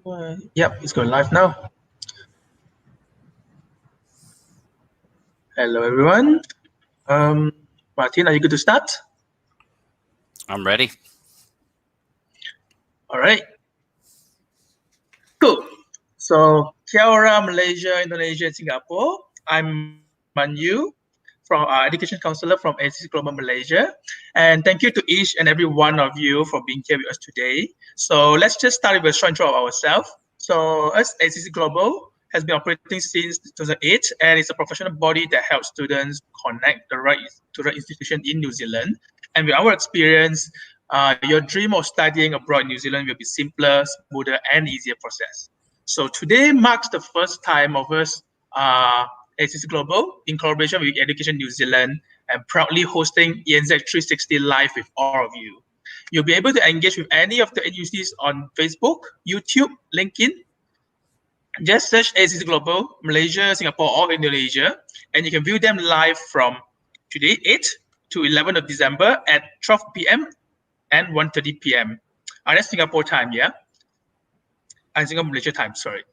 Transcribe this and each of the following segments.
Yep, it's going live now. Hello, everyone. Martin, are you good to start? I'm ready. All right. Cool. So, Kia ora, Malaysia, Indonesia, and Singapore. I'm Manyu, from Education Counselor from AECC Global Malaysia. And thank you to each and every one of you for being here with us today. So let's just start with a short intro of ourselves. So us, AECC Global, has been operating since 2008, and it's a professional body that helps students connect to the right institution in New Zealand. And with our experience, your dream of studying abroad in New Zealand will be simpler, smoother, and easier process. So today marks the first time of us AECC Global, in collaboration with Education New Zealand, and proudly hosting ENZ 360 Live with all of you. You'll be able to engage with any of the NUCs on Facebook, YouTube, LinkedIn. Just search AECC Global, Malaysia, Singapore, or Indonesia, and you can view them live from today, 8 to 11 of December at 12 p.m. and 1:30 p.m. That's Singapore time, yeah? And Singapore Malaysia time, sorry.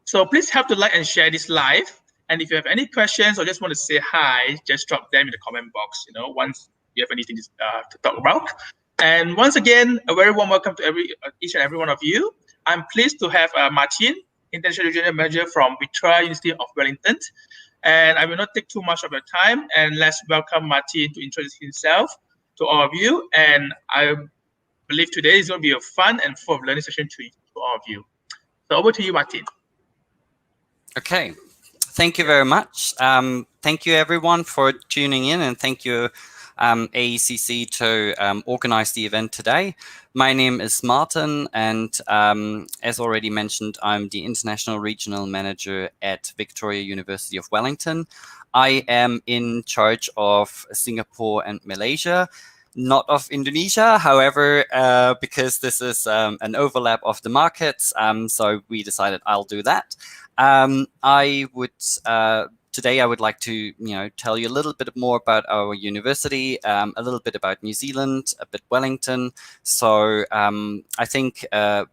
So please help to like and share this live. And if you have any questions or just want to say hi, just drop them in the comment box, once you have anything to talk about. And once again, a very warm welcome to each and every one of you. I'm pleased to have Martin, International Regional Manager from University of Wellington. And I will not take too much of your time. And let's welcome Martin to introduce himself to all of you. And I believe today is going to be a fun and full of learning session to all of you. So over to you, Martin. Okay, thank you very much. Thank you everyone for tuning in, and thank you AECC to organize the event today. My name is Martin, and as already mentioned, I'm the International Regional Manager at Victoria University of Wellington. I am in charge of Singapore and Malaysia, not of Indonesia, however, because this is an overlap of the markets, so we decided I'll do that. Today I would like to tell you a little bit more about our university, a little bit about New Zealand, a bit Wellington. So I think a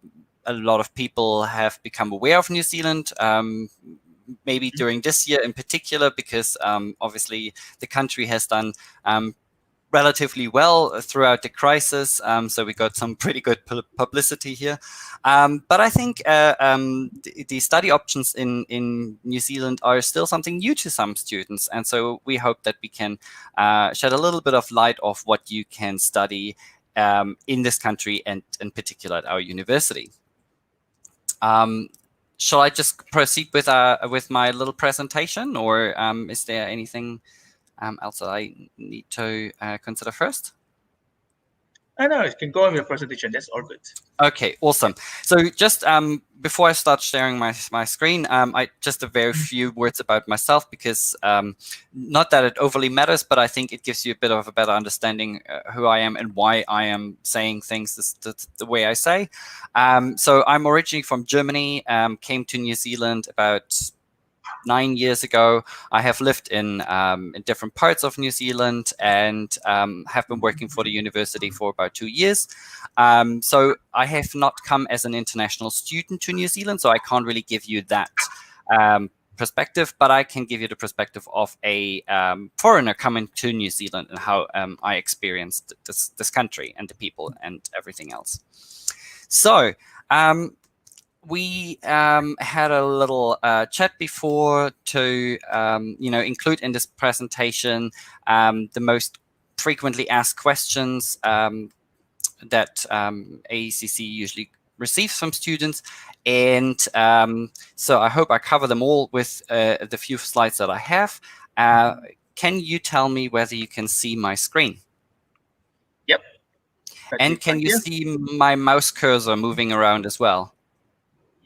lot of people have become aware of New Zealand, maybe during this year in particular, because obviously the country has done relatively well throughout the crisis, so we got some pretty good publicity here. But I think the study options in New Zealand are still something new to some students, and so we hope that we can shed a little bit of light of what you can study in this country, and in particular at our university. Shall I just proceed with my little presentation, or is there anything else that I need to consider first? I know, you can go on with your presentation. That's all good. Okay, awesome. So just before I start sharing my screen, just a very few words about myself, because not that it overly matters, but I think it gives you a bit of a better understanding who I am and why I am saying things the way I say. So I'm originally from Germany, came to New Zealand about 9 years ago. I have lived in different parts of New Zealand, and have been working for the university for about 2 years. So I have not come as an international student to New Zealand, so I can't really give you that perspective, but I can give you the perspective of a foreigner coming to New Zealand and how I experienced this country and the people and everything else. So we had a little chat before to include in this presentation the most frequently asked questions that AECC usually receives from students, and so I hope I cover them all with the few slides that I have. Can you tell me whether you can see my screen? Yep. And can you see my mouse cursor moving around as well?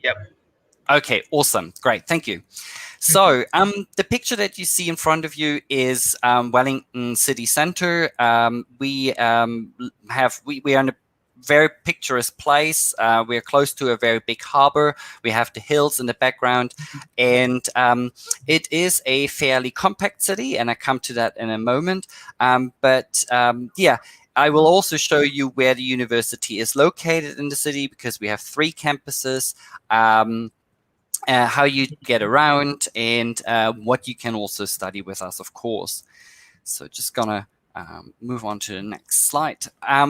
Yep. Okay, awesome. Great. Thank you. So the picture that you see in front of you is Wellington City Centre. We are in a very picturesque place. We're close to a very big harbor. We have the hills in the background, and it is a fairly compact city, and I come to that in a moment. Yeah, I will also show you where the university is located in the city, because we have 3 campuses, how you get around, and what you can also study with us, of course. So just gonna move on to the next slide.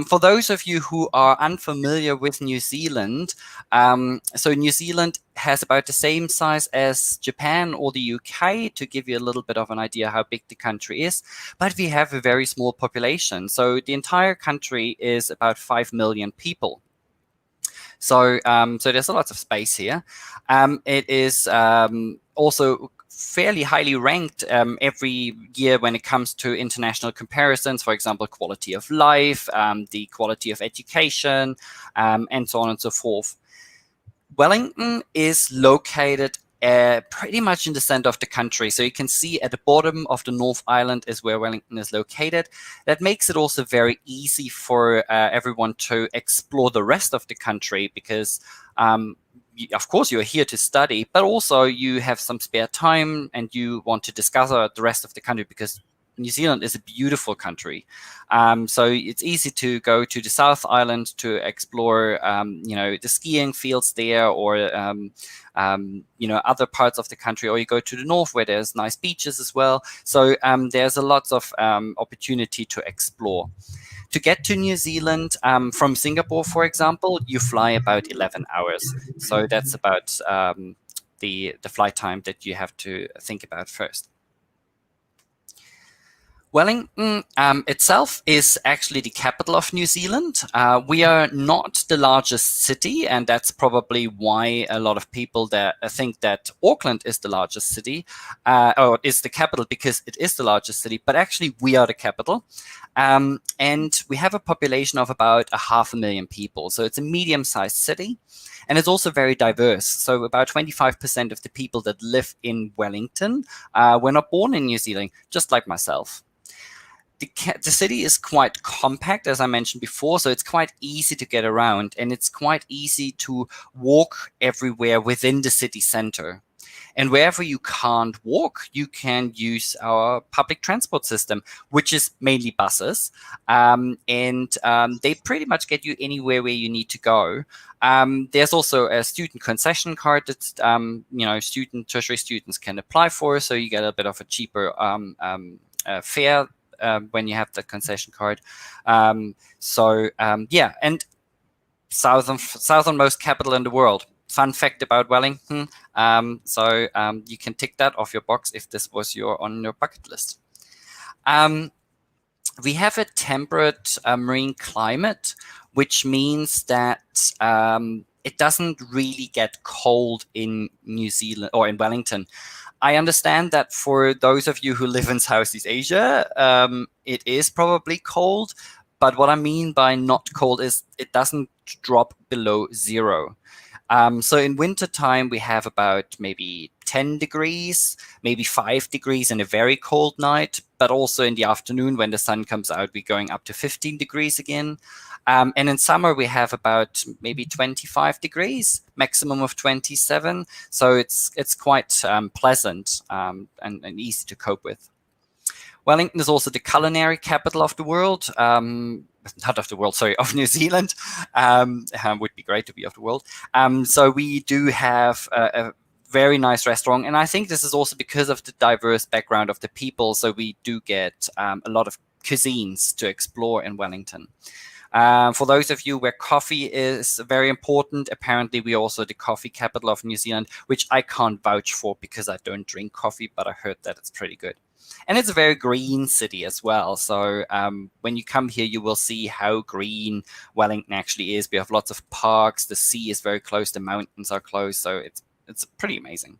For those of you who are unfamiliar with New Zealand, so New Zealand has about the same size as Japan or the UK, to give you a little bit of an idea how big the country is, but we have a very small population. So the entire country is about 5 million people. So, so there's a lot of space here. It is also fairly highly ranked every year when it comes to international comparisons, for example, quality of life, the quality of education, and so on and so forth. Wellington is located pretty much in the center of the country. So you can see at the bottom of the North Island is where Wellington is located. That makes it also very easy for everyone to explore the rest of the country, because of course you're here to study, but also you have some spare time and you want to discover the rest of the country, because New Zealand is a beautiful country. So it's easy to go to the South Island to explore, the skiing fields there, or, other parts of the country, or you go to the north where there's nice beaches as well. So there's a lot of opportunity to explore. To get to New Zealand from Singapore, for example, you fly about 11 hours. So that's about the flight time that you have to think about first. Wellington itself is actually the capital of New Zealand. We are not the largest city, and that's probably why a lot of people that think that Auckland is the largest city, or is the capital, because it is the largest city, but actually we are the capital. And we have a population of about 500,000 people. So it's a medium-sized city, and it's also very diverse. So about 25% of the people that live in Wellington were not born in New Zealand, just like myself. The city is quite compact, as I mentioned before, so it's quite easy to get around, and it's quite easy to walk everywhere within the city center. And wherever you can't walk, you can use our public transport system, which is mainly buses. They pretty much get you anywhere where you need to go. There's also a student concession card that tertiary students can apply for, so you get a bit of a cheaper fare when you have the concession card. And southernmost capital in the world. Fun fact about Wellington. You can tick that off your box if this was on your bucket list. We have a temperate marine climate, which means that it doesn't really get cold in New Zealand or in Wellington. I understand that for those of you who live in Southeast Asia, it is probably cold. But what I mean by not cold is it doesn't drop below 0. So in wintertime, we have about maybe 10 degrees, maybe 5 degrees in a very cold night. But also in the afternoon, when the sun comes out, we're going up to 15 degrees again. And in summer, we have about maybe 25 degrees, maximum of 27. So it's quite pleasant and easy to cope with. Wellington is also the culinary capital of the world. Not of the world, sorry, of New Zealand. Would be great to be of the world. So we do have a very nice restaurant. And I think this is also because of the diverse background of the people. So we do get a lot of cuisines to explore in Wellington. For those of you where coffee is very important, apparently we're also the coffee capital of New Zealand, which I can't vouch for because I don't drink coffee, but I heard that it's pretty good. And it's a very green city as well. So when you come here, you will see how green Wellington actually is. We have lots of parks. The sea is very close. The mountains are close. So it's pretty amazing.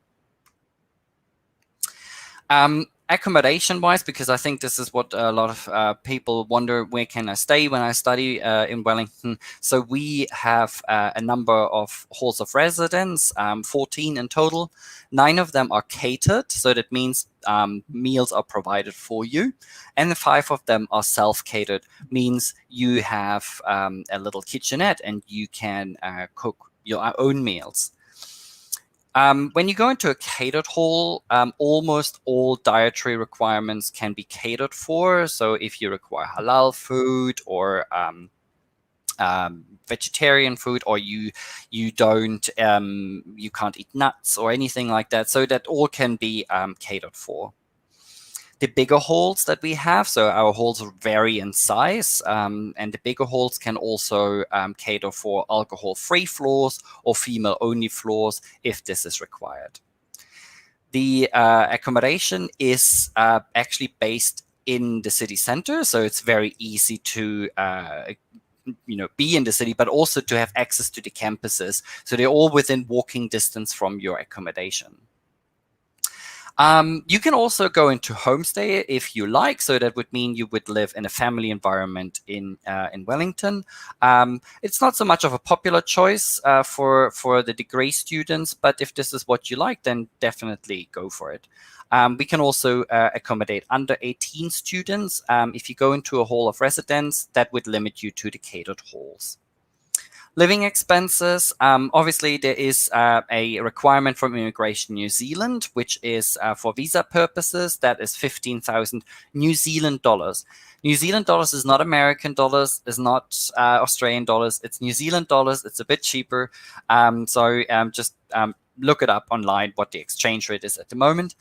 Accommodation-wise, because I think this is what a lot of people wonder, where can I stay when I study in Wellington? So we have a number of halls of residence, 14 in total. 9 of them are catered, so that means meals are provided for you. And 5 of them are self-catered, means you have a little kitchenette and you can cook your own meals. When you go into a catered hall, almost all dietary requirements can be catered for. So if you require halal food or vegetarian food, or you don't you can't eat nuts or anything like that, so that all can be catered for. The bigger halls that we have, so our halls vary in size, and the bigger halls can also cater for alcohol-free floors or female-only floors if this is required. The accommodation is actually based in the city center, so it's very easy to be in the city, but also to have access to the campuses. So they're all within walking distance from your accommodation. You can also go into homestay if you like. So that would mean you would live in a family environment in Wellington. It's not so much of a popular choice for the degree students, but if this is what you like, then definitely go for it. We can also accommodate under 18 students. If you go into a hall of residence, that would limit you to the catered halls. Living expenses, obviously there is a requirement from Immigration New Zealand, which is for visa purposes, that is 15,000 New Zealand dollars. New Zealand dollars is not American dollars, is not Australian dollars, it's New Zealand dollars, it's a bit cheaper. So just look it up online what the exchange rate is at the moment.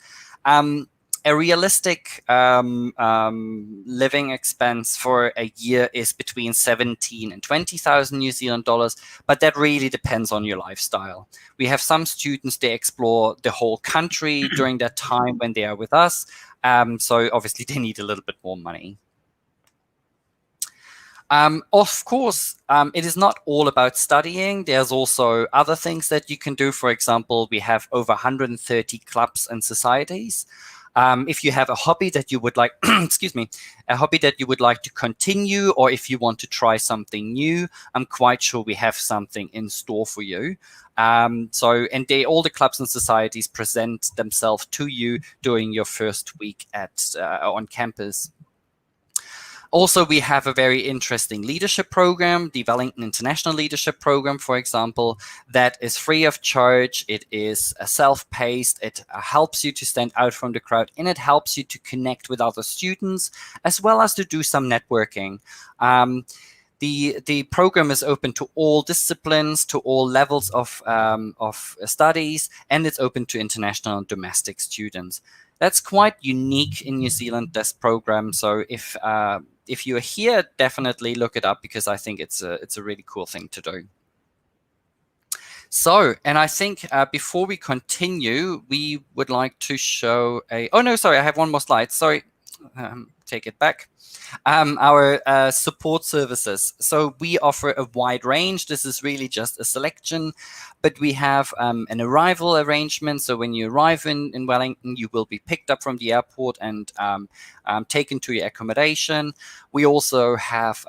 A realistic living expense for a year is between 17 and 20,000 New Zealand dollars, but that really depends on your lifestyle. We have some students, they explore the whole country during that time when they are with us. So obviously they need a little bit more money. Of course, it is not all about studying. There's also other things that you can do. For example, we have over 130 clubs and societies. If you have a hobby that you would like, excuse me, a hobby that you would like to continue, or if you want to try something new, I'm quite sure we have something in store for you. And all the clubs and societies present themselves to you during your first week on campus. Also, we have a very interesting leadership program, the Wellington International Leadership Program, for example, that is free of charge. It is self-paced. It helps you to stand out from the crowd, and it helps you to connect with other students, as well as to do some networking. The program is open to all disciplines, to all levels of studies, and it's open to international and domestic students. That's quite unique in New Zealand, this program. So if you're here, definitely look it up, because I think it's a really cool thing to do. So, and I think before we continue, we would like to show oh no, sorry, I have one more slide. Sorry, take it back. Our support services. So we offer a wide range. This is really just a selection, but we have an arrival arrangement. So when you arrive in Wellington, you will be picked up from the airport and taken to your accommodation. We also have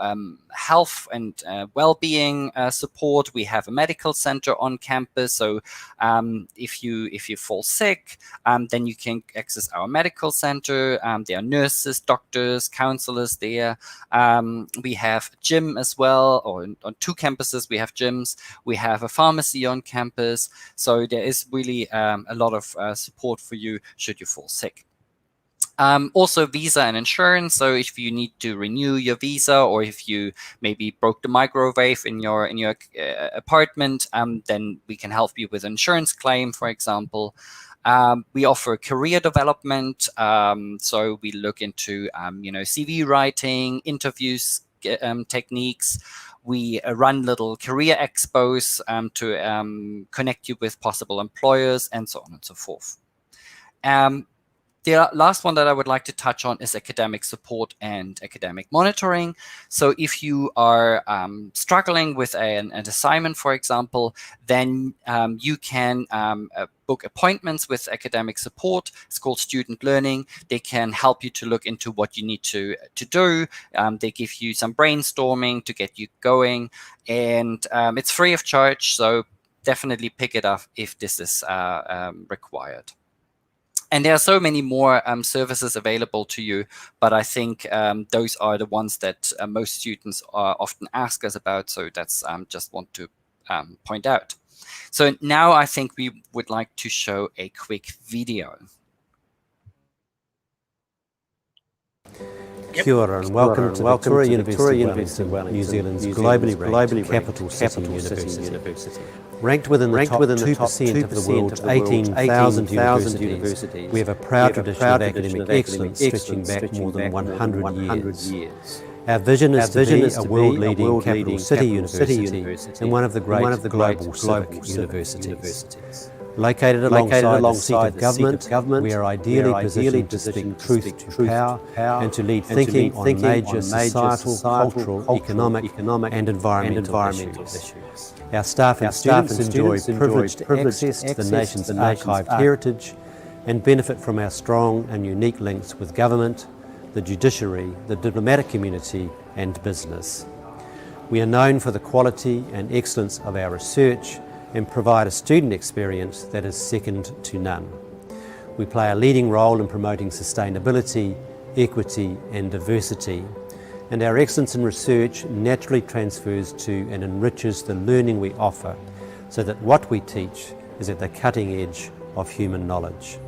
health and well-being support. We have a medical center on campus. So if you fall sick, then you can access our medical center. There are nurses, doctors, counselors there. We have a gym as well, or on 2 campuses we have gyms. We have a pharmacy on campus. So there is really a lot of support for you should you fall sick. Also visa and insurance. So if you need to renew your visa, or if you maybe broke the microwave in your apartment, then we can help you with an insurance claim, for example. We offer career development. So we look into CV writing, interviews, techniques. We run little career expos to connect you with possible employers, and so on and so forth. The last one that I would like to touch on is academic support and academic monitoring. So if you are struggling with an assignment, for example, then you can book appointments with academic support. It's called student learning. They can help you to look into what you need to do. They give you some brainstorming to get you going, and it's free of charge. So definitely pick it up if this is required. And there are so many more services available to you, but I think those are the ones that most students often ask us about. So that's just want to point out. So now I think we would like to show a quick video. Kia ora and welcome to Victoria University of Wellington, New Zealand's globally ranked capital city university. Ranked within the top 2% of the world's 18,000 universities, we have a proud tradition of academic excellence stretching back more than 100 years. Our vision is to be a world-leading capital city university and one of the great global civic universities. Located alongside the seat of government, we are ideally positioned to speak truth to power and to lead thinking on major societal, cultural, economic and environmental issues. Our staff and students enjoy privileged access to the nation's archived heritage and benefit from our strong and unique links with government, the judiciary, the diplomatic community and business. We are known for the quality and excellence of our research and provide a student experience that is second to none. We play a leading role in promoting sustainability, equity and diversity, and our excellence in research naturally transfers to and enriches the learning we offer so that what we teach is at the cutting edge of human knowledge.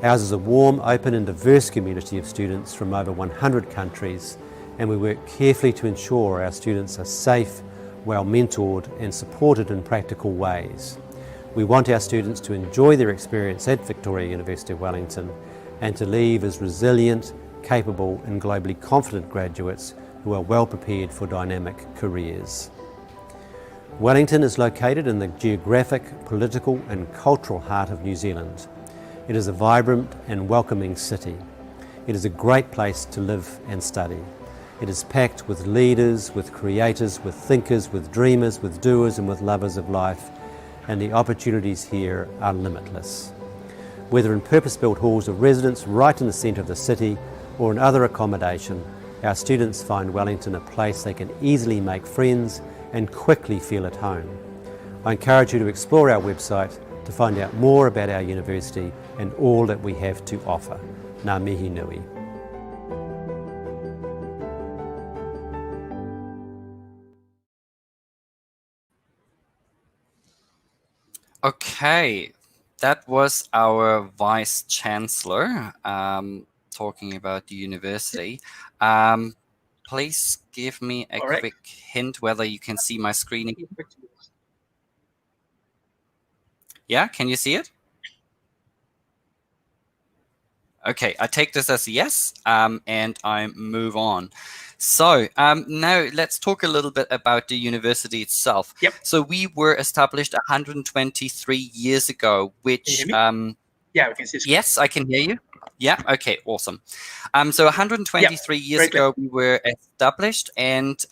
Ours is a warm, open and diverse community of students from over 100 countries, and we work carefully to ensure our students are safe, well mentored and supported in practical ways. We want our students to enjoy their experience at Victoria University of Wellington and to leave as resilient, capable and globally confident graduates who are well prepared for dynamic careers. Wellington is located in the geographic, political and cultural heart of New Zealand. It is a vibrant and welcoming city. It is a great place to live and study. It is packed with leaders, with creators, with thinkers, with dreamers, with doers and with lovers of life, and the opportunities here are limitless. Whether in purpose-built halls of residence right in the centre of the city or in other accommodation, our students find Wellington a place they can easily make friends and quickly feel at home. I encourage you to explore our website to find out more about our university and all that we have to offer. Ngā mihi nui. Okay, that was our Vice Chancellor talking about the university. Please give me a quick hint whether you can see my screen. Yeah, can you see it? Okay, I take this as a yes, and I move on. So now let's talk a little bit about the university itself. Yep. So we were established 123 years ago, which... Yeah, we can see. Yes, I can hear you. Yeah, okay, awesome. So 123 years ago, we were established, and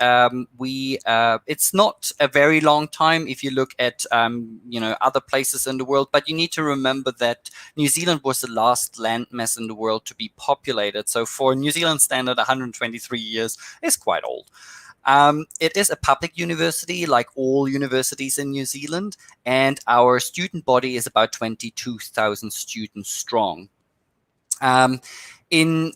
it's not a very long time if you look at other places in the world, but you need to remember that New Zealand was the last landmass in the world to be populated. So for New Zealand standard, 123 years is quite old. It is a public university, like all universities in New Zealand, and our student body is about 22,000 students strong. In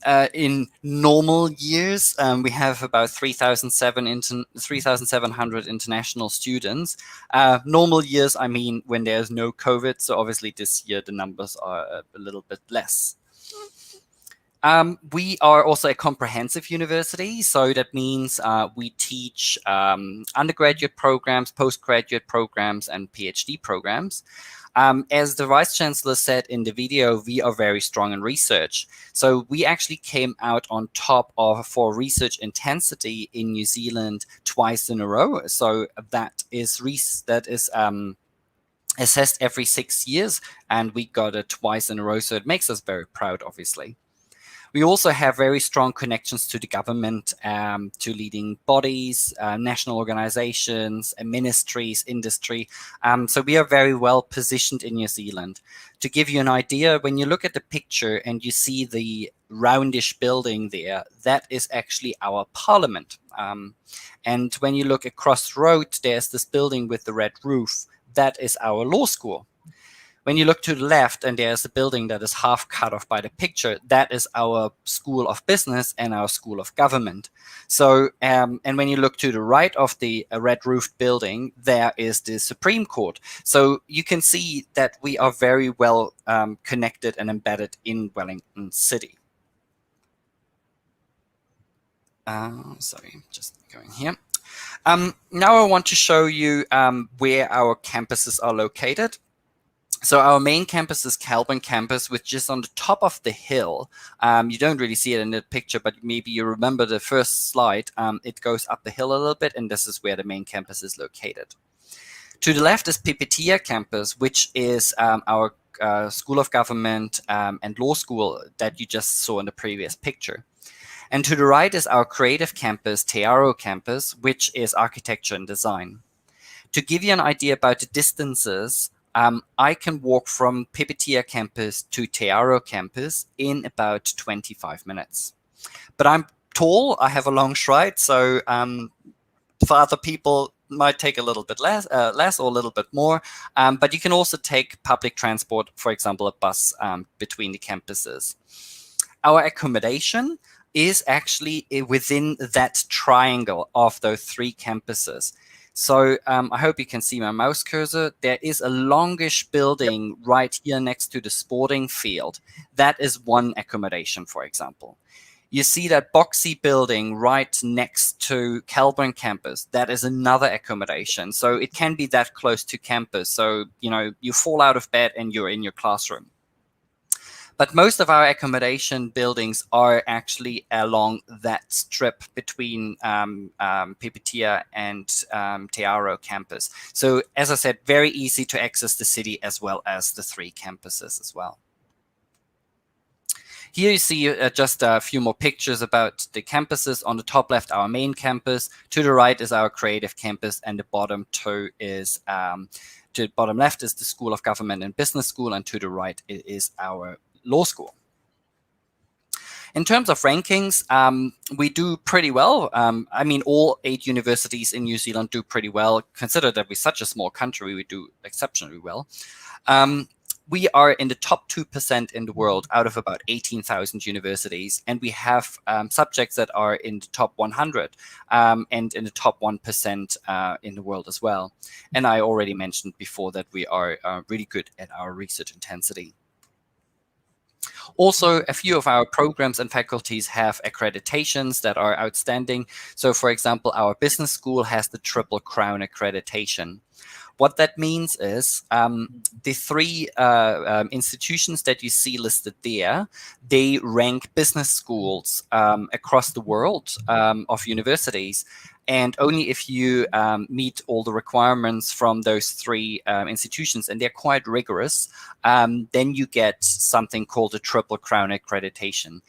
normal years, we have about 3,700 international students. Normal years, I mean when there's no COVID, so obviously this year the numbers are a little bit less. We are also a comprehensive university, so that means we teach undergraduate programs, postgraduate programs, and PhD programs. As the Vice Chancellor said in the video, we are very strong in research. So we actually came out on top for research intensity in New Zealand twice in a row. So that is assessed every 6 years, and we got it twice in a row. So it makes us very proud, obviously. We also have very strong connections to the government, to leading bodies, national organizations, ministries, industry. So we are very well positioned in New Zealand. To give you an idea, when you look at the picture and you see the roundish building there, that is actually our parliament. And when you look across the road, there's this building with the red roof. That is our law school. When you look to the left and there's a building that is half cut off by the picture, that is our School of Business and our School of Government. So, and when you look to the right of the red roofed building, there is the Supreme Court. So you can see that we are very well connected and embedded in Wellington City. Sorry, just going here. Now I want to show you where our campuses are located. So our main campus is Kelburn campus, which is on the top of the hill. You don't really see it in the picture, but maybe you remember the first slide. It goes up the hill a little bit, and this is where the main campus is located. To the left is Pipitia campus, which is our School of Government and Law School that you just saw in the previous picture. And to the right is our creative campus, Tearo campus, which is architecture and design. To give you an idea about the distances, I can walk from Pipitia campus to Tearo campus in about 25 minutes. But I'm tall, I have a long stride, so for other people, might take a little bit less or a little bit more. But you can also take public transport, for example, a bus between the campuses. Our accommodation is actually within that triangle of those three campuses. So I hope you can see my mouse cursor. There is a longish building right here next to the sporting field. That is one accommodation, for example. You see that boxy building right next to Kelburn campus. That is another accommodation. So it can be that close to campus. So, you know, you fall out of bed and you're in your classroom. But most of our accommodation buildings are actually along that strip between Pipitia and Tearo campus. So as I said, very easy to access the city as well as the three campuses as well. Here you see just a few more pictures about the campuses. On the top left, our main campus. To the right is our creative campus, and the bottom two is to the bottom left is the School of Government and Business School, and to the right is our law school. In terms of rankings, we do pretty well. I mean, all 8 universities in New Zealand do pretty well. Consider that we're such a small country, we do exceptionally well. We are in the top 2% in the world out of about 18,000 universities, and we have subjects that are in the top 100 and in the top 1% in the world as well. And I already mentioned before that we are really good at our research intensity. Also, a few of our programs and faculties have accreditations that are outstanding. So, for example, our business school has the Triple Crown accreditation. What that means is the 3 institutions that you see listed there, they rank business schools across the world of universities. And only if you meet all the requirements from those 3 institutions, and they're quite rigorous, then you get something called a Triple Crown accreditation.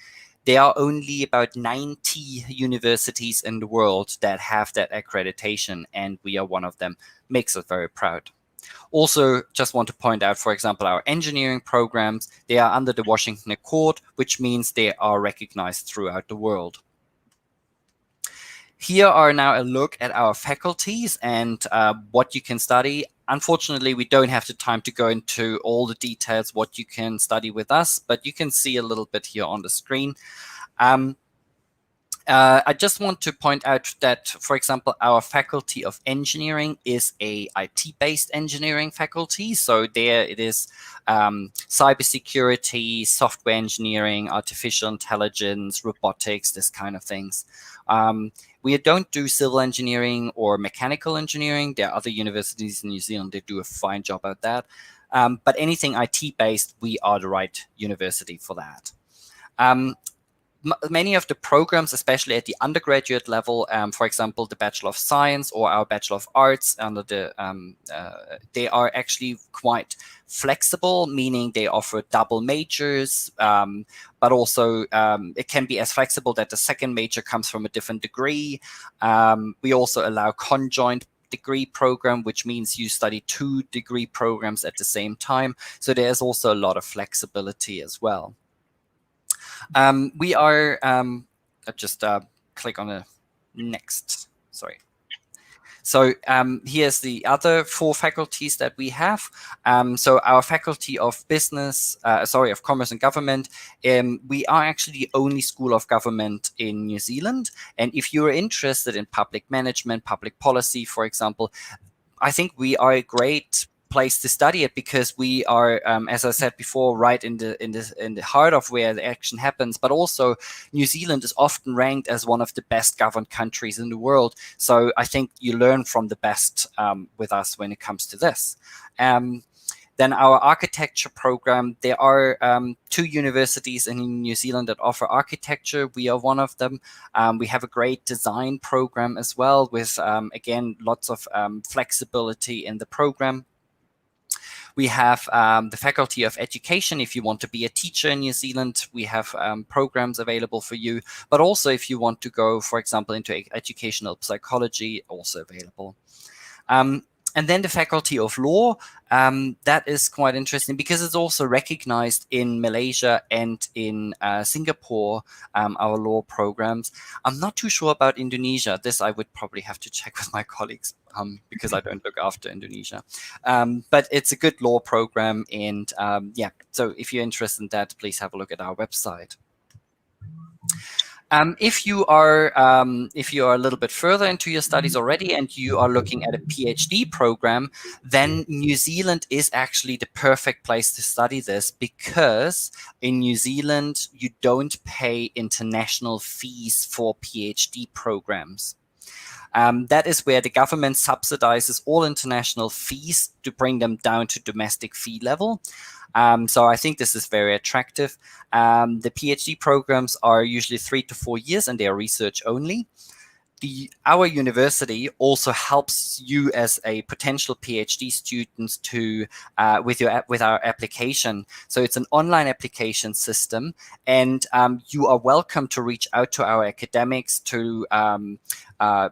There are only about 90 universities in the world that have that accreditation, and we are one of them. Makes us very proud. Also, just want to point out, for example, our engineering programs, they are under the Washington Accord, which means they are recognized throughout the world. Here are now a look at our faculties and what you can study. Unfortunately, we don't have the time to go into all the details what you can study with us, but you can see a little bit here on the screen. I just want to point out that, for example, our Faculty of Engineering is a IT-based engineering faculty. So there it is cybersecurity, software engineering, artificial intelligence, robotics, this kind of things. We don't do civil engineering or mechanical engineering. There are other universities in New Zealand that do a fine job at that. But anything IT-based, we are the right university for that. Many of the programs, especially at the undergraduate level, for example, the Bachelor of Science or our Bachelor of Arts, under the they are actually quite flexible, meaning they offer double majors, but also it can be as flexible that the second major comes from a different degree. We also allow conjoint degree program, which means you study 2 degree programs at the same time. So there's also a lot of flexibility as well. We are, just click on the next, sorry. So here's the other 4 faculties that we have. So our faculty of of commerce and government, we are actually the only school of government in New Zealand. And if you're interested in public management, public policy, for example, I think we are a great place to study it, because we are, as I said before, right in the heart of where the action happens. But also, New Zealand is often ranked as one of the best governed countries in the world. So I think you learn from the best with us when it comes to this. Then our architecture program, there are 2 universities in New Zealand that offer architecture. We are one of them. We have a great design program as well, with, again, lots of flexibility in the program. We have the Faculty of Education. If you want to be a teacher in New Zealand, we have programs available for you. But also if you want to go, for example, into educational psychology, also available. And then the Faculty of Law, that is quite interesting, because it's also recognized in Malaysia and in Singapore, our law programs. I'm not too sure about Indonesia. This I would probably have to check with my colleagues, because I don't look after Indonesia. But it's a good law program. And yeah, so if you're interested in that, please have a look at our website. If you are a little bit further into your studies already and you are looking at a PhD program, then New Zealand is actually the perfect place to study this, because in New Zealand you don't pay international fees for PhD programs. That is where the government subsidizes all international fees to bring them down to domestic fee level. So I think this is very attractive. The PhD programs are usually 3 to 4 years, and they are research only. Our university also helps you as a potential PhD student to with our application. So it's an online application system, and you are welcome to reach out to our academics to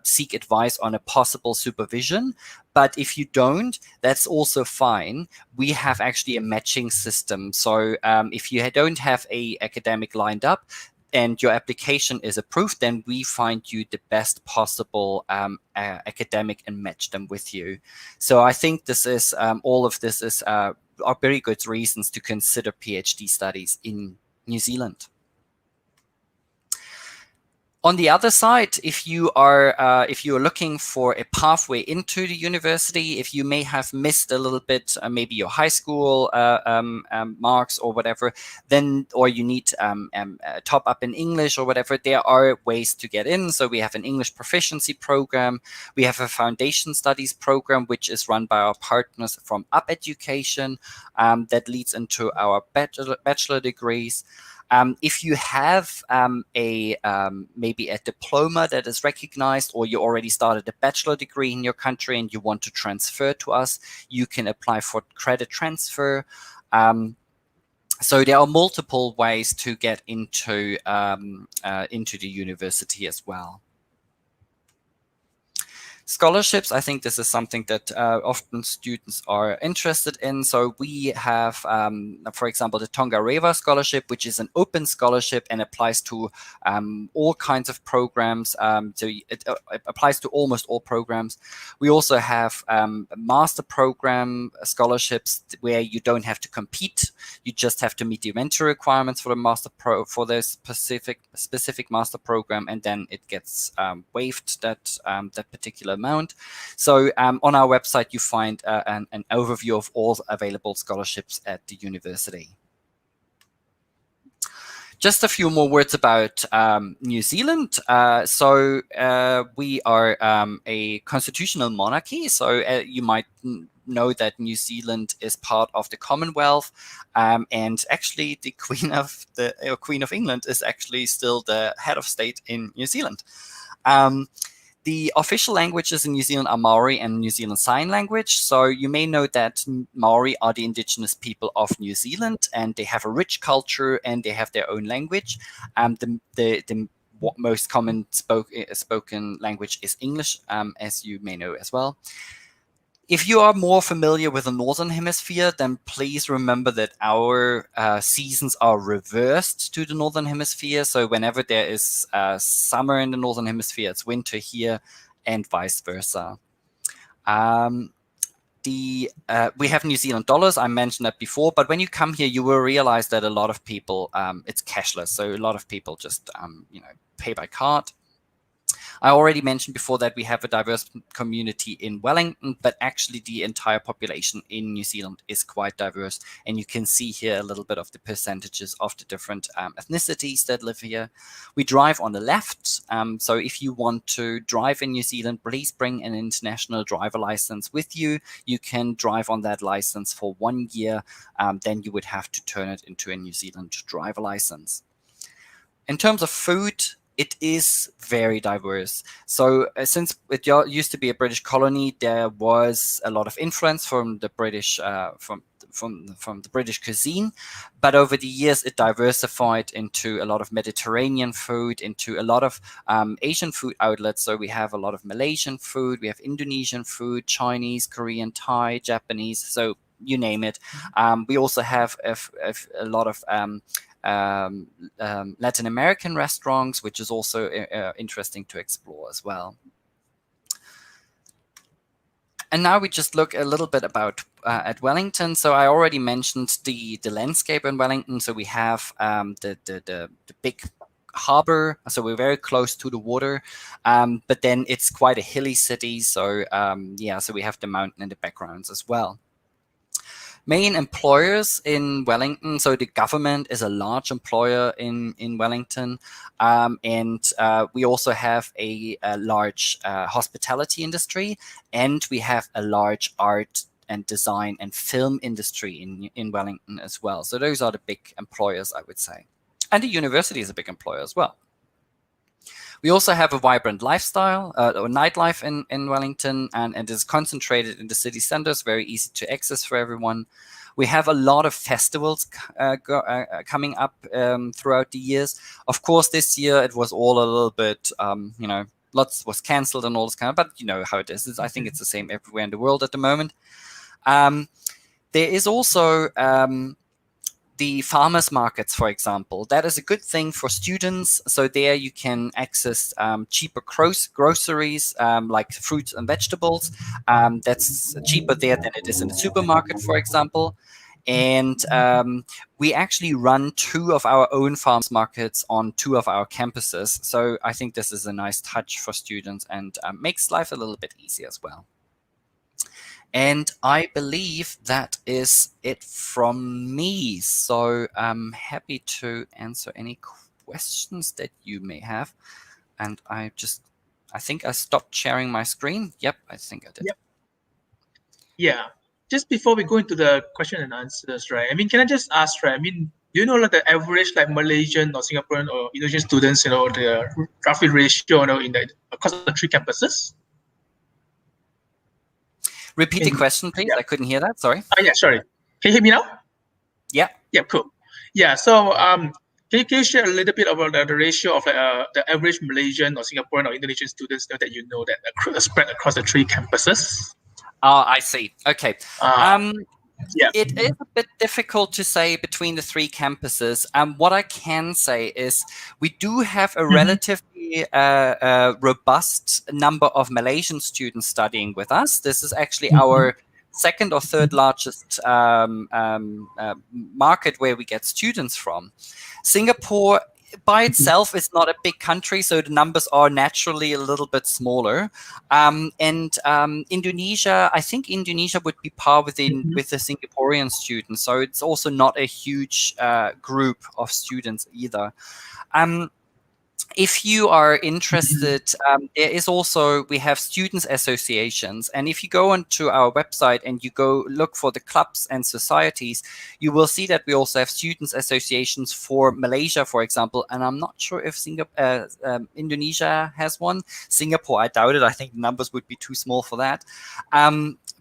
seek advice on a possible supervision. But if you don't, that's also fine. We have actually a matching system. So if you don't have an academic lined up and your application is approved, then we find you the best possible academic and match them with you. So I think this is all of this is are very good reasons to consider PhD studies in New Zealand. On the other side, if you are looking for a pathway into the university, if you may have missed a little bit, maybe your high school marks or whatever, then, or you need a top up in English or whatever, there are ways to get in. So we have an English proficiency program. We have a foundation studies program, which is run by our partners from Up Education, that leads into our bachelor degrees. If you have maybe a diploma that is recognized, or you already started a bachelor degree in your country and you want to transfer to us, you can apply for credit transfer. So there are multiple ways to get into the university as well. Scholarships, I think this is something that often students are interested in. So we have, for example, the Tongareva Scholarship, which is an open scholarship and applies to all kinds of programs. So it applies to almost all programs. We also have master program scholarships where you don't have to compete. You just have to meet the entry requirements for the for the specific master program, and then it gets waived that particular amount. So on our website, you find an overview of all available scholarships at the university. Just a few more words about New Zealand. So we are a constitutional monarchy. So you might know that New Zealand is part of the Commonwealth, and actually the Queen of England is actually still the head of state in New Zealand. The official languages in New Zealand are Maori and New Zealand Sign Language. So you may know that Maori are the indigenous people of New Zealand, and they have a rich culture and they have their own language. The most common spoken language is English, as you may know as well. If you are more familiar with the Northern Hemisphere, then please remember that our seasons are reversed to the Northern Hemisphere. So whenever there is summer in the Northern Hemisphere, it's winter here, and vice versa. We have New Zealand dollars. I mentioned that before, but when you come here, you will realize that a lot of people, it's cashless. So a lot of people just, pay by card. I already mentioned before that we have a diverse community in Wellington, but actually the entire population in New Zealand is quite diverse. And you can see here a little bit of the percentages of the different ethnicities that live here. We drive on the left. So if you want to drive in New Zealand, please bring an international driver license with you. You can drive on that license for 1 year. Then you would have to turn it into a New Zealand driver license. In terms of food, it is very diverse. So since it used to be a British colony, there was a lot of influence from the British from the British cuisine, but over the years it diversified into a lot of Mediterranean food, into a lot of Asian food outlets. So we have a lot of Malaysian food, we have Indonesian food, Chinese, Korean, Thai, Japanese, so you name it. We also have a lot of Latin American restaurants, which is also interesting to explore as well. And now we just look a little bit about at Wellington. So I already mentioned the landscape in Wellington. So we have the big harbor, so we're very close to the water, but then it's quite a hilly city. So so we have the mountain in the backgrounds as well. Main employers in Wellington, so the government is a large employer in Wellington, and we also have a large hospitality industry, and we have a large art and design and film industry in Wellington as well. So those are the big employers, I would say. And the university is a big employer as well. We also have a vibrant lifestyle or nightlife in Wellington, and it is concentrated in the city centers, very easy to access for everyone. We have a lot of festivals coming up throughout the years. Of course, this year it was all a little bit, lots was cancelled and all this kind of, but you know how it is. I think it's the same everywhere in the world at the moment. There is also the farmers markets, for example. That is a good thing for students. So there you can access cheaper groceries like fruits and vegetables. That's cheaper there than it is in the supermarket, for example. And we actually run 2 of our own farmers markets on 2 of our campuses. So I think this is a nice touch for students and makes life a little bit easier as well. And I believe that is it from me. So I'm happy to answer any questions that you may have. And I think I stopped sharing my screen. Yep, I think I did. Yep. Yeah. Just before we go into the question and answers, right? I mean, can I just ask, right? I mean, do you know like the average like Malaysian or Singaporean or Indonesian students, the roughly ratio, across the 3 campuses? Repeat the question, please. I couldn't hear that. Sorry. Yeah, sorry. Can you hear me now? Yeah. Yeah, cool. Yeah, so can you share a little bit about the ratio of the average Malaysian or Singaporean or Indonesian students that that spread across the 3 campuses? I see. Okay. Yeah. It is a bit difficult to say between the 3 campuses. What I can say is we do have a relatively robust number of Malaysian students studying with us. This is actually our 2nd or 3rd largest market where we get students from. Singapore by itself is not a big country, so the numbers are naturally a little bit smaller. And Indonesia, I think Indonesia would be par with the Singaporean students, so it's also not a huge group of students either. If you are interested, we have students associations. And if you go onto our website and you go look for the clubs and societies, you will see that we also have students associations for Malaysia, for example. And I'm not sure if Indonesia has one. Singapore, I doubt it. I think the numbers would be too small for that.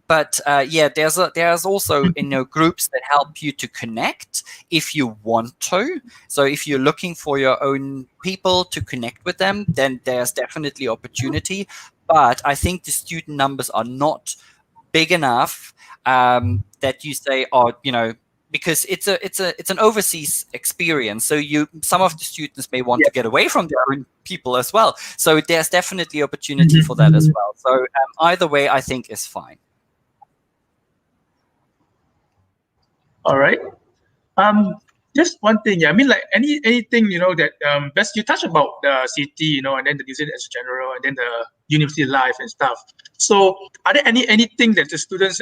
But there's also groups that help you to connect if you want to. So if you're looking for your own people to connect with them, then there's definitely opportunity. But I think the student numbers are not big enough that you say, because it's an overseas experience. So some of the students may want to get away from their own people as well. So there's definitely opportunity for that as well. So either way, I think is fine. All right. Just one thing, I mean, like anything, that best you touch about the city, and then the New Zealand as general, and then the university life and stuff. So, are there anything that the students,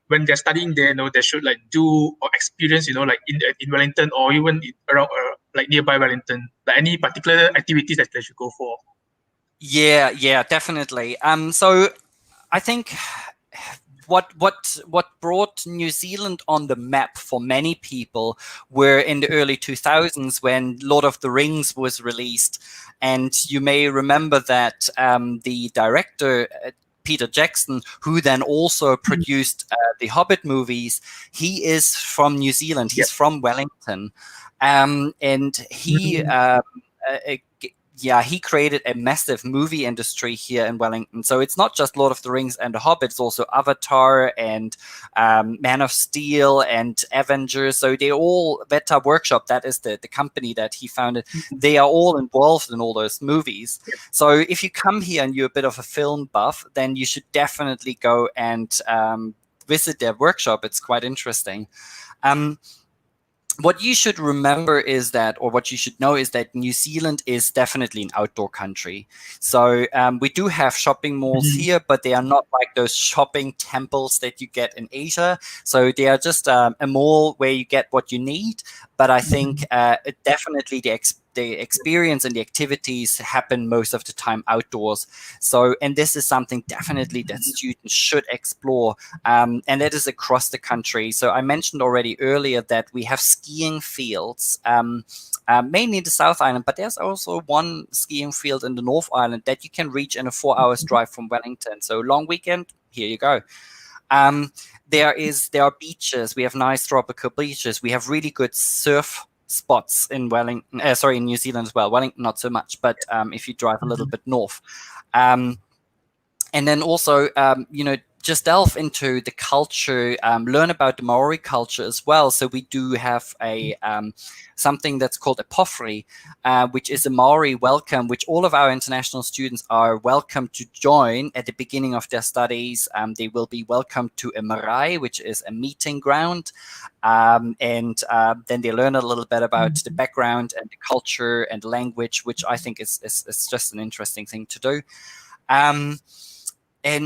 when they're studying there, they should like do or experience, like in Wellington or even around like nearby Wellington, like any particular activities that they should go for? Yeah, definitely. So, I think what brought New Zealand on the map for many people were in the early 2000s when Lord of the Rings was released. And you may remember that the director, Peter Jackson, who then also produced the Hobbit movies, he is from New Zealand. He's from Wellington. And he he created a massive movie industry here in Wellington. So it's not just Lord of the Rings and The Hobbit, it's also Avatar and Man of Steel and Avengers. So they all, Veta Workshop, that is the company that he founded, they are all involved in all those movies. So if you come here and you're a bit of a film buff, then you should definitely go and visit their workshop. It's quite interesting. What you should remember is that, or what you should know is that New Zealand is definitely an outdoor country. So we do have shopping malls here, but they are not like those shopping temples that you get in Asia. So they are just a mall where you get what you need. But I think definitely the experience and the activities happen most of the time outdoors. So, and this is something definitely that students should explore, and that is across the country. So I mentioned already earlier that we have skiing fields, mainly in the South Island, but there's also one skiing field in the North Island that you can reach in a 4 hours drive from Wellington. So long weekend, here you go. There are beaches. We have nice tropical beaches. We have really good surf spots in Wellington, in New Zealand as well. Wellington, not so much, but if you drive a little bit north. And then also, just delve into the culture, learn about the Maori culture as well. So we do have a something that's called a pofri, which is a Maori welcome, which all of our international students are welcome to join at the beginning of their studies. They will be welcomed to a marae, which is a meeting ground. And then they learn a little bit about the background and the culture and the language, which I think is just an interesting thing to do. There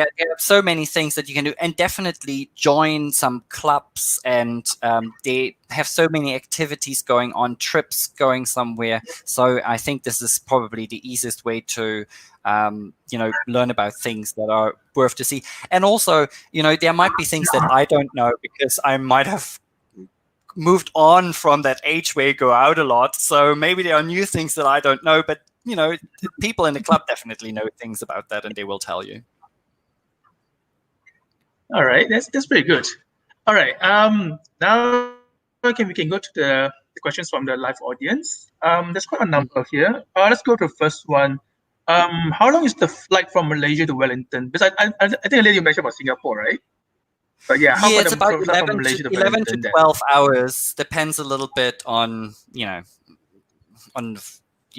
are so many things that you can do, and definitely join some clubs, and they have so many activities going on, trips going somewhere. So I think this is probably the easiest way to learn about things that are worth to see. And also, there might be things that I don't know because I might have moved on from that age where you go out a lot. So maybe there are new things that I don't know, but people in the club definitely know things about that, and they will tell you. All right, that's pretty good. All right, now we can go to the questions from the live audience. There's quite a number here. Let's go to the first one. How long is the flight from Malaysia to Wellington? Because I think earlier you mentioned about Singapore, right? But it's about 11 to 12 hours. Depends a little bit on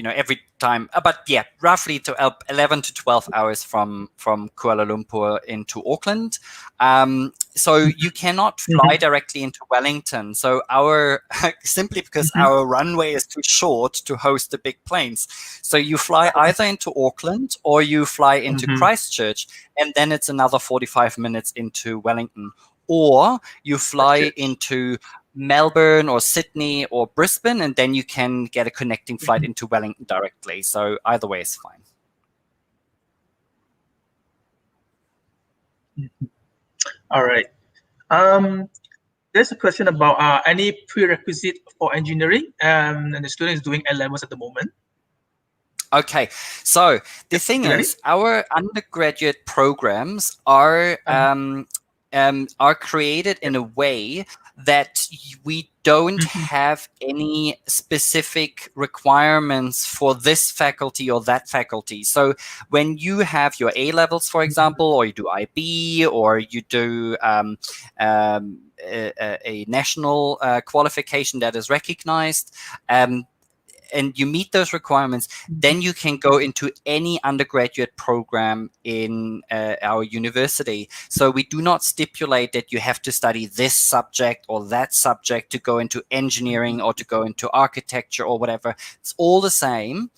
every time, but yeah, roughly to 11 to 12 hours from Kuala Lumpur into Auckland. So you cannot fly directly into Wellington. So simply because our runway is too short to host the big planes. So you fly either into Auckland or you fly into Christchurch, and then it's another 45 minutes into Wellington. Or you fly into Melbourne or Sydney or Brisbane, and then you can get a connecting flight into Wellington directly. So either way is fine. All right. There's a question about any prerequisite for engineering, and the student is doing A-levels at the moment. Okay, so the thing is, our undergraduate programs are are created in a way that we don't have any specific requirements for this faculty or that faculty. So when you have your A levels, for example, or you do IB, or you do a national qualification that is recognized, and you meet those requirements, then you can go into any undergraduate program in our university. So we do not stipulate that you have to study this subject or that subject to go into engineering or to go into architecture or whatever. It's all the same.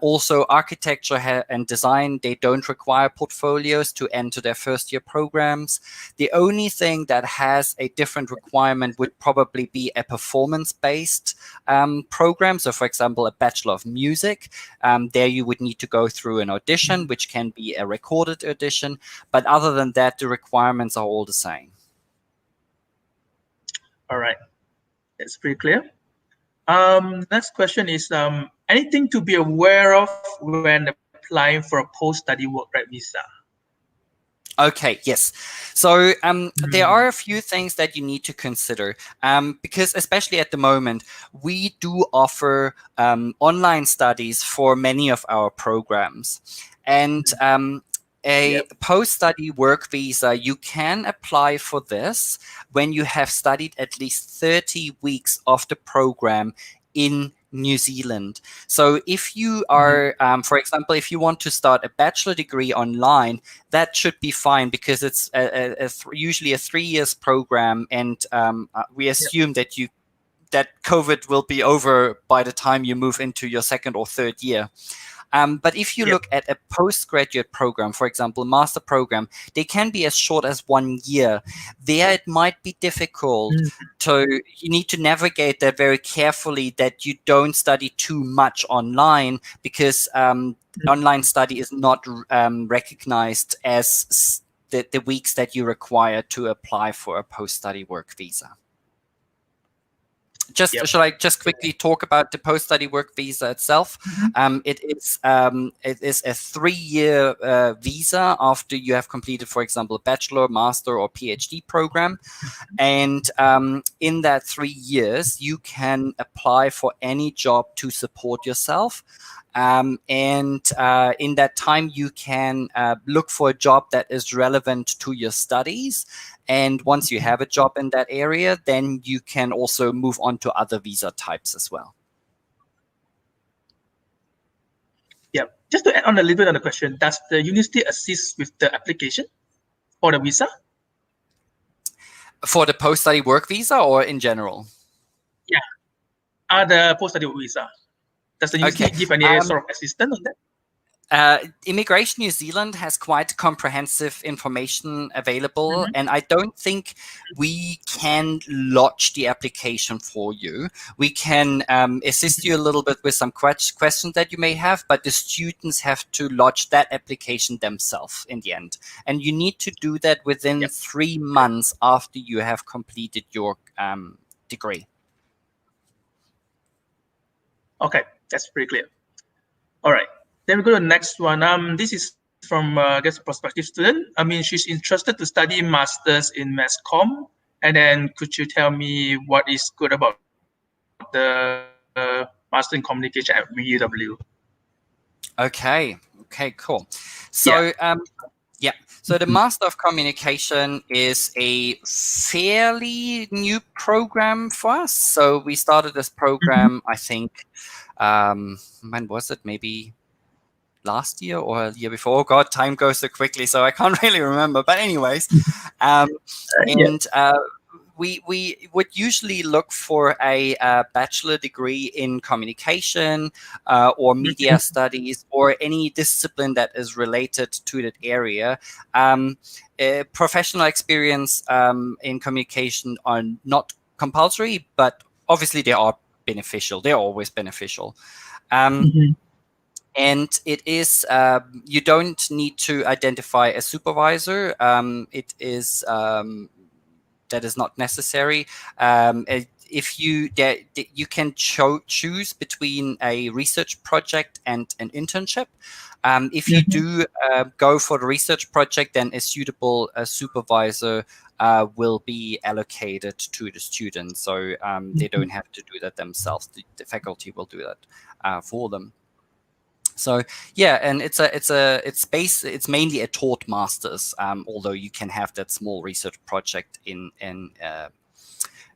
Also, architecture and design, they don't require portfolios to enter their first year programs. The only thing that has a different requirement would probably be a performance-based program. So, for example, a Bachelor of Music. There you would need to go through an audition, which can be a recorded audition. But other than that, the requirements are all the same. All right. That's pretty clear. Next question is, anything to be aware of when applying for a post-study work permit visa? Okay, yes. So there are a few things that you need to consider because especially at the moment, we do offer online studies for many of our programs. And a post-study work visa, you can apply for this when you have studied at least 30 weeks of the program in New Zealand. So if you are, for example, if you want to start a bachelor degree online, that should be fine because it's usually a 3 years program, and we assume that COVID will be over by the time you move into your second or third year. But if you look at a postgraduate program, for example, a master program, they can be as short as 1 year. There it might be difficult you need to navigate that very carefully, that you don't study too much online, because online study is not recognized as the weeks that you require to apply for a post-study work visa. Should I just quickly talk about the post-study work visa itself? It is a 3-year visa after you have completed, for example, a bachelor, master, or PhD program. And in that 3 years, you can apply for any job to support yourself. And in that time, you can look for a job that is relevant to your studies. And once you have a job in that area, then you can also move on to other visa types as well. Yeah, just to add on a little bit on the question, does the university assist with the application for the visa? For the post-study work visa or in general? Yeah, the post-study work visa. Does the university give any sort of assistance on that? Immigration New Zealand has quite comprehensive information available, and I don't think we can lodge the application for you. We can assist you a little bit with some questions that you may have, but the students have to lodge that application themselves in the end. And you need to do that within 3 months after you have completed your degree. Okay, that's pretty clear. All right. Then we go to the next one. This is from, I guess, a prospective student. I mean, she's interested to study masters in mass comm. And then could you tell me what is good about the master in communication at UW? Okay, cool. So, so the Master of Communication is a fairly new program for us. So we started this program, I think, when was it? Maybe last year or the year before. Oh God, time goes so quickly, so I can't really remember. But anyways, we would usually look for a bachelor degree in communication or media studies or any discipline that is related to that area. Professional experience in communication are not compulsory, but obviously they are beneficial. They're always beneficial. And it is, you don't need to identify a supervisor. It is, that is not necessary. if you can choose between a research project and an internship. If you do go for the research project, then a suitable supervisor will be allocated to the students, so they don't have to do that themselves. The faculty will do that for them. So yeah, and it's mainly a taught masters, although you can have that small research project in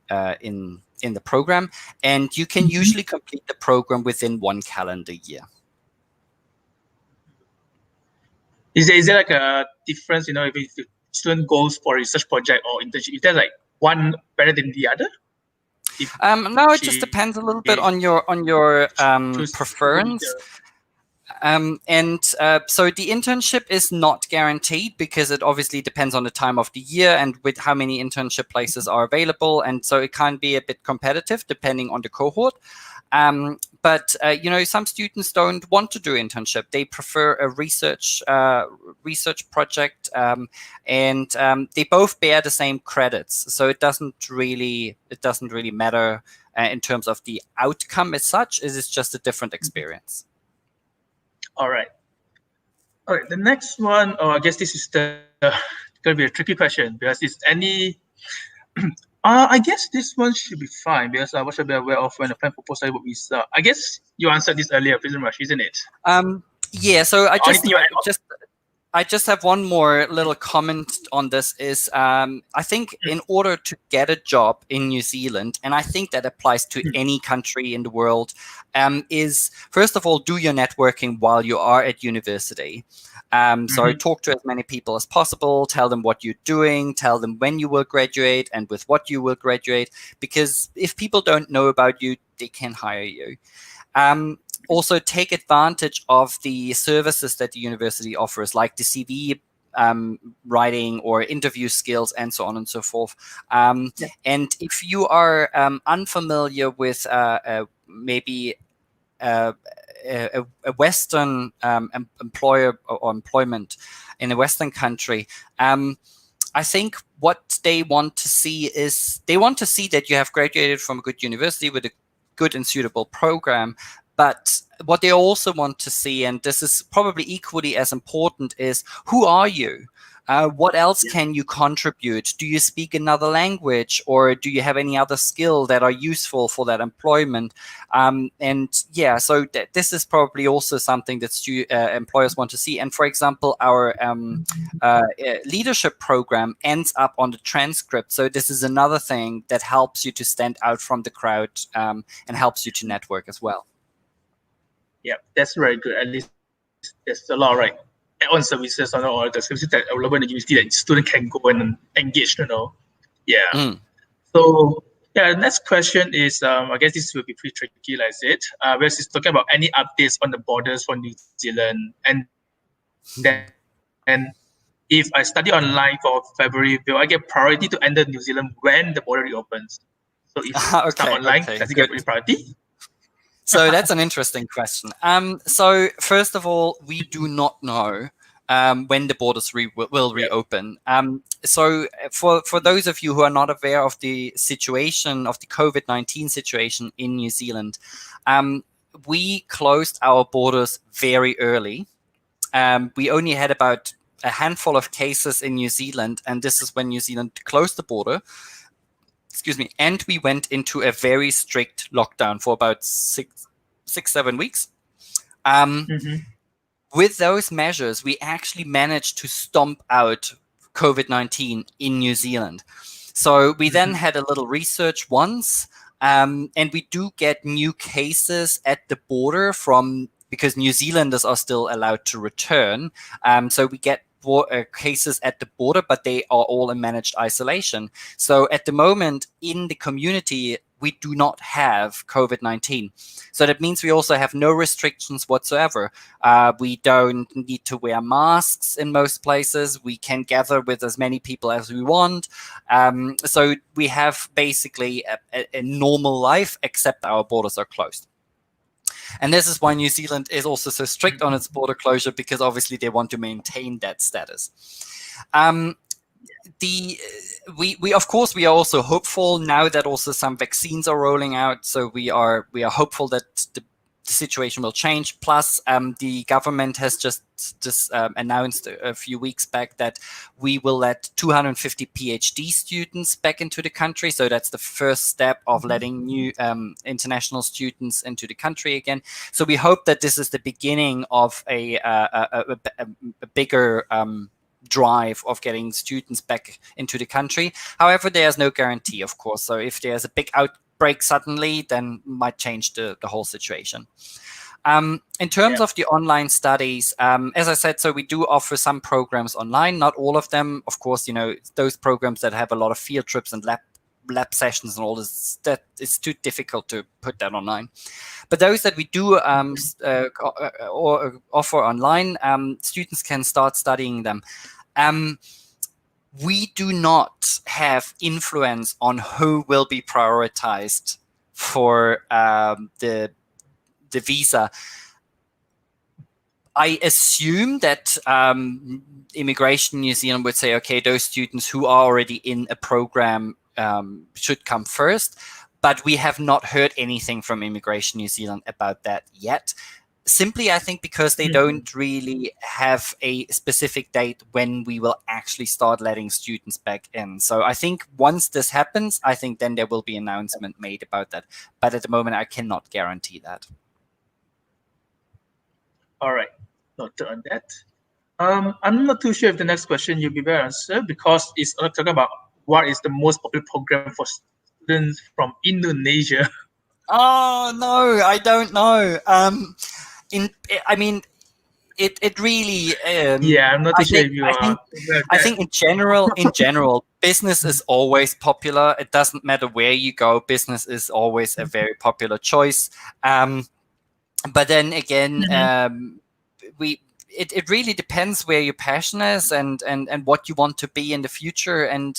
the program, and you can usually complete the program within 1 calendar year. Is there like a difference, if the student goes for a research project or internship? Is there like one better than the other? No, it just depends a little bit on your preference. So the internship is not guaranteed because it obviously depends on the time of the year and with how many internship places are available, and so it can be a bit competitive depending on the cohort. But some students don't want to do internship; they prefer a research project, and they both bear the same credits. So it doesn't really matter in terms of the outcome as such. It is just a different experience. All right. The next one, I guess this is going to be a tricky question because it's any. I guess this one should be fine because I was a bit aware of when applying for postgraduate visa. I guess you answered this earlier, pretty much, isn't it? Yeah. So I just have one more little comment on this. Is I think in order to get a job in New Zealand, and I think that applies to any country in the world, is first of all, do your networking while you are at university. So talk to as many people as possible, tell them what you're doing, tell them when you will graduate and with what you will graduate, because if people don't know about you, they can hire you. Also take advantage of the services that the university offers, like the CV writing or interview skills and so on and so forth. And if you are unfamiliar with maybe a Western employer or employment in a Western country, I think what they want to see is that you have graduated from a good university with a good and suitable program. But what they also want to see, and this is probably equally as important, is who are you? What else can you contribute? Do you speak another language, or do you have any other skill that are useful for that employment? So this is probably also something that employers want to see. And for example, our leadership program ends up on the transcript. So this is another thing that helps you to stand out from the crowd and helps you to network as well. Yeah, that's very good. At least there's a lot of add-on services or the services that are available in the university that student can go and engage. Yeah. So the next question is, I guess this will be pretty tricky, like I said. Where it's talking about any updates on the borders for New Zealand, and then if I study online for February, will I get priority to enter New Zealand when the border reopens? So if I start online, does it get priority? So that's an interesting question. So first of all, we do not know when the borders will reopen. So for those of you who are not aware of the situation, of the COVID-19 situation in New Zealand, we closed our borders very early. We only had about a handful of cases in New Zealand, and this is when New Zealand closed the border. And we went into a very strict lockdown for about 6-7 weeks. With those measures, we actually managed to stomp out COVID-19 in New Zealand. So we then had a little research once, and we do get new cases at the border because New Zealanders are still allowed to return. So we get cases at the border, but they are all in managed isolation. So at the moment in the community, we do not have COVID-19. So that means we also have no restrictions whatsoever. We don't need to wear masks in most places. We can gather with as many people as we want. So we have basically a normal life, except our borders are closed. And this is why New Zealand is also so strict on its border closure, because obviously they want to maintain that status. we of course we are also hopeful now that also some vaccines are rolling out. So we are hopeful that the situation will change. Plus, the government has just announced a few weeks back that we will let 250 PhD students back into the country. So that's the first step of letting new international students into the country again. So we hope that this is the beginning of a bigger drive of getting students back into the country. However, there's no guarantee, of course. So if there's a big outbreak suddenly, then might change the whole situation. In terms of the online studies, as I said, so we do offer some programs online, not all of them. Of course, those programs that have a lot of field trips and lab sessions and all this, that it's too difficult to put that online. But those that we do or offer online, students can start studying them. We do not have influence on who will be prioritized for the visa. I assume that Immigration New Zealand would say, okay, those students who are already in a program should come first, but we have not heard anything from Immigration New Zealand about that yet. Simply, I think, because they don't really have a specific date when we will actually start letting students back in. So I think once this happens, I think then there will be an announcement made about that. But at the moment, I cannot guarantee that. All right, noted on that. I'm not too sure if the next question you'll be able to answer, because it's talking about what is the most popular program for students from Indonesia. Oh no, I don't know. It really. Yeah, I'm not too sure if you are. I think in general, business is always popular. It doesn't matter where you go. Business is always a very popular choice. But then again, it really depends where your passion is and what you want to be in the future, and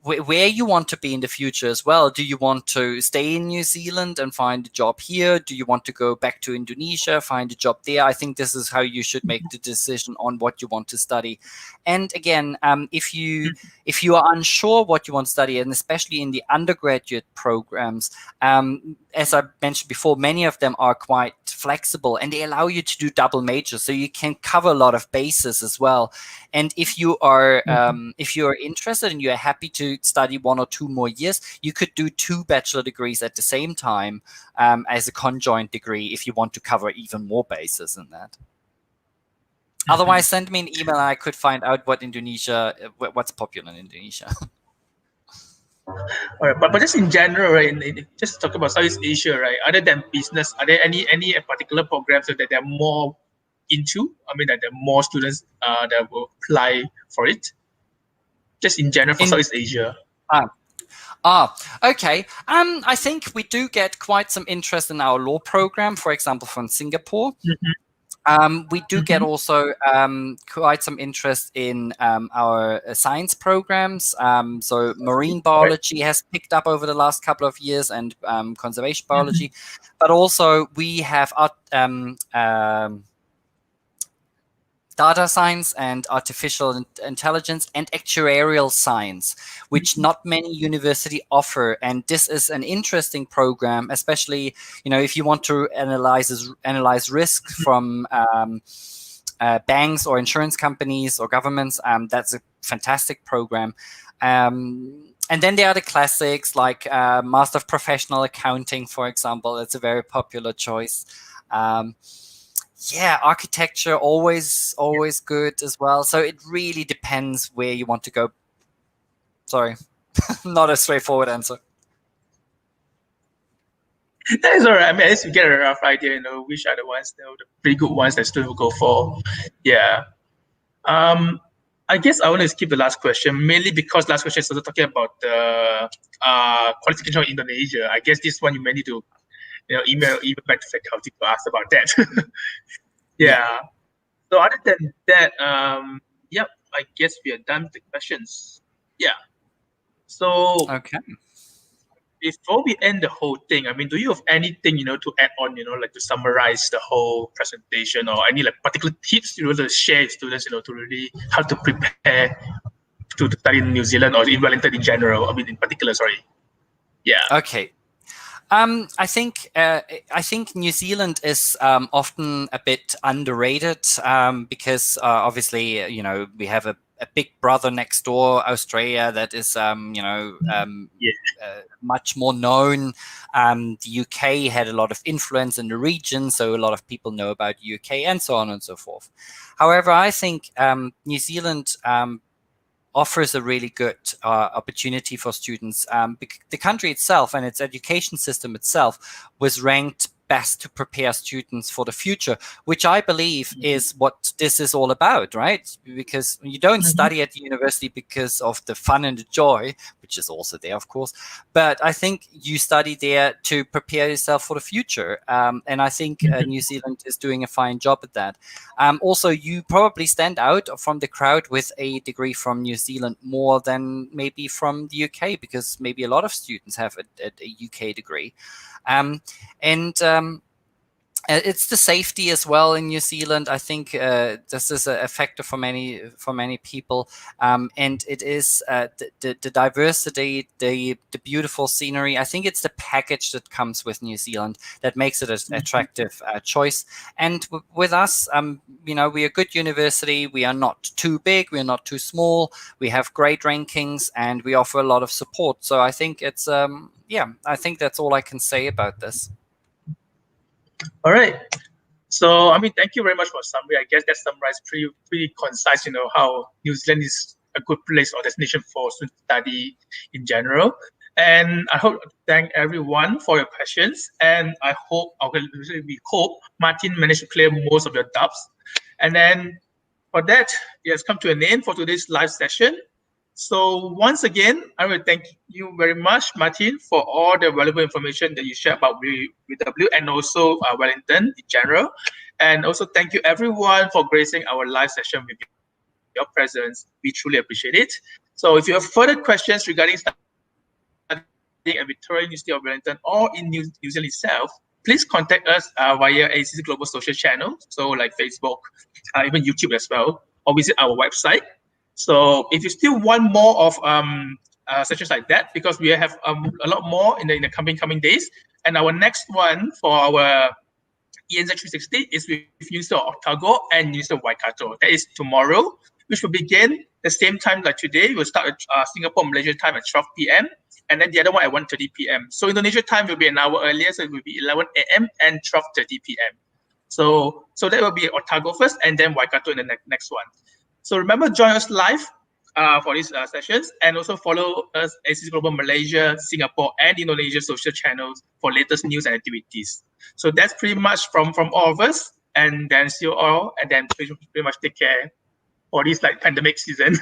where you want to be in the future as well. Do you want to stay in New Zealand and find a job here? Do you want to go back to Indonesia, find a job there? I think this is how you should make the decision on what you want to study. And again, if you are unsure what you want to study, and especially in the undergraduate programs, as I mentioned before, many of them are quite flexible and they allow you to do double majors, so you can cover a lot of bases as well. And if you are interested and you are happy to study 1 or 2 more years, you could do 2 bachelor degrees at the same time as a conjoint degree if you want to cover even more bases than that. Otherwise, send me an email and I could find out what's popular in Indonesia. All right, but just in general, right? Just talk about Southeast Asia, right? Other than business, are there any particular programs that they're more into? I mean, that there are more students that will apply for it. Just in general for Southeast Asia. Okay. I think we do get quite some interest in our law program, for example, from Singapore. We do get also quite some interest in our science programs. So marine biology has picked up over the last couple of years, and conservation biology. But also we have data science and artificial intelligence and actuarial science, which not many universities offer. And this is an interesting program, especially, if you want to analyze risk from banks or insurance companies or governments. That's a fantastic program. And then there are the classics like Master of Professional Accounting, for example. It's a very popular choice. Architecture, always good as well. So it really depends where you want to go. Sorry, not a straightforward answer. That's all right. I mean, at least you get a rough idea, which are the ones, the pretty good ones that students will go for. Yeah. I guess I want to skip the last question, mainly because last question is also talking about the qualification of Indonesia. I guess this one you may need to email back to faculty to ask about that. Yeah. So other than that, I guess we are done with the questions. Yeah. So okay. before we end the whole thing, I mean, do you have anything, to add on, like to summarize the whole presentation, or any like particular tips, to share with students, to really how to prepare to study in New Zealand or in Wellington in general? I mean, in particular, sorry. Yeah. Okay. I think New Zealand is often a bit underrated because obviously, we have a big brother next door, Australia, that is, much more known. The UK had a lot of influence in the region, so a lot of people know about UK and so on and so forth. However, I think New Zealand offers a really good opportunity for students. The country itself and its education system itself was ranked best to prepare students for the future, which I believe is what this is all about, right? Because you don't study at the university because of the fun and the joy, which is also there, of course, but I think you study there to prepare yourself for the future. And I think New Zealand is doing a fine job at that. Also, you probably stand out from the crowd with a degree from New Zealand more than maybe from the UK, because maybe a lot of students have a UK degree. It's the safety as well in New Zealand. I think this is a factor for many people, and it is the diversity, the beautiful scenery. I think it's the package that comes with New Zealand that makes it an attractive choice. And with us, we're a good university. We are not too big. We are not too small. We have great rankings, and we offer a lot of support. So I think it's I think that's all I can say about this. All right. So, I mean, thank you very much for the summary. I guess that summarized pretty concise, how New Zealand is a good place or destination for student study in general. And I hope to thank everyone for your questions. And we hope Martin managed to clear most of your doubts. And then for that, it has come to an end for today's live session. So once again, I will thank you very much, Martin, for all the valuable information that you shared about WW and also Wellington in general. And also thank you everyone for gracing our live session with your presence. We truly appreciate it. So if you have further questions regarding studying at Victoria University of Wellington or in New Zealand itself, please contact us via AECC Global Social Channel, so like Facebook, even YouTube as well, or visit our website. So if you still want more of sessions like that, because we have a lot more in the coming days, and our next one for our ENZ 360 is with University of Otago and University of Waikato. That is tomorrow, which will begin the same time like today. We'll start at Singapore, Malaysia time at 12 p.m. and then the other one at 1:30 p.m. So Indonesia time will be an hour earlier, so it will be 11 a.m. and 12:30 p.m. So that will be Otago first, and then Waikato in the next one. So remember, join us live for these sessions, and also follow us AECC Global Malaysia, Singapore, and Indonesia social channels for latest news and activities. So that's pretty much from all of us, and then see you all, and then pretty much take care for this like pandemic season.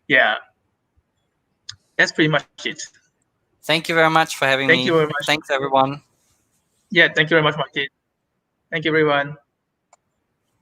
Yeah, that's pretty much it. Thank you very much for having me. Thank you very much. Thanks, everyone. Yeah, thank you very much, Martin. Thank you, everyone.